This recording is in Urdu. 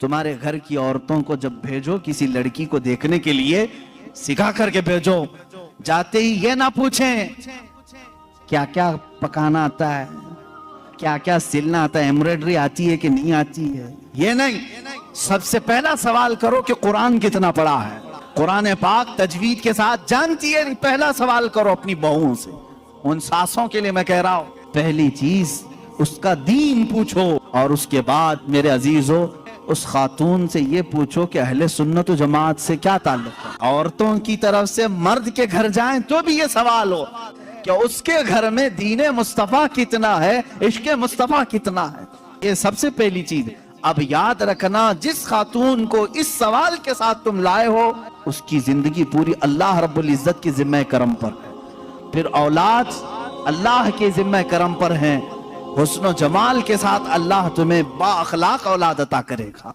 تمہارے گھر کی عورتوں کو جب بھیجو کسی لڑکی کو دیکھنے کے لیے سکھا کر کے بھیجو. جاتے ہی یہ نہ پوچھیں کیا کیا پکانا آتا ہے, کیا کیا سلنا آتا ہے, ایمبرائڈری آتی ہے کہ نہیں آتی ہے. یہ نہیں, سب سے پہلا سوال کرو کہ قرآن کتنا پڑھا ہے, قرآن پاک تجوید کے ساتھ جانتی ہے. پہلا سوال کرو اپنی بہوؤں سے. ان ساسوں کے لیے میں کہہ رہا ہوں, پہلی چیز اس کا دین پوچھو, اور اس کے بعد میرے عزیزو اس خاتون سے یہ پوچھو کہ اہل سنت و جماعت سے کیا تعلق ہے. عورتوں کی طرف سے مرد کے گھر جائیں تو بھی یہ سوال ہو کہ اس کے گھر میں دین مصطفیٰ کتنا ہے, عشق مصطفیٰ کتنا ہے. یہ سب سے پہلی چیز. اب یاد رکھنا, جس خاتون کو اس سوال کے ساتھ تم لائے ہو اس کی زندگی پوری اللہ رب العزت کی ذمہ کرم پر ہے. پھر اولاد اللہ کے ذمہ کرم پر ہیں. حسن و جمال کے ساتھ اللہ تمہیں با اخلاق اولاد عطا کرے گا.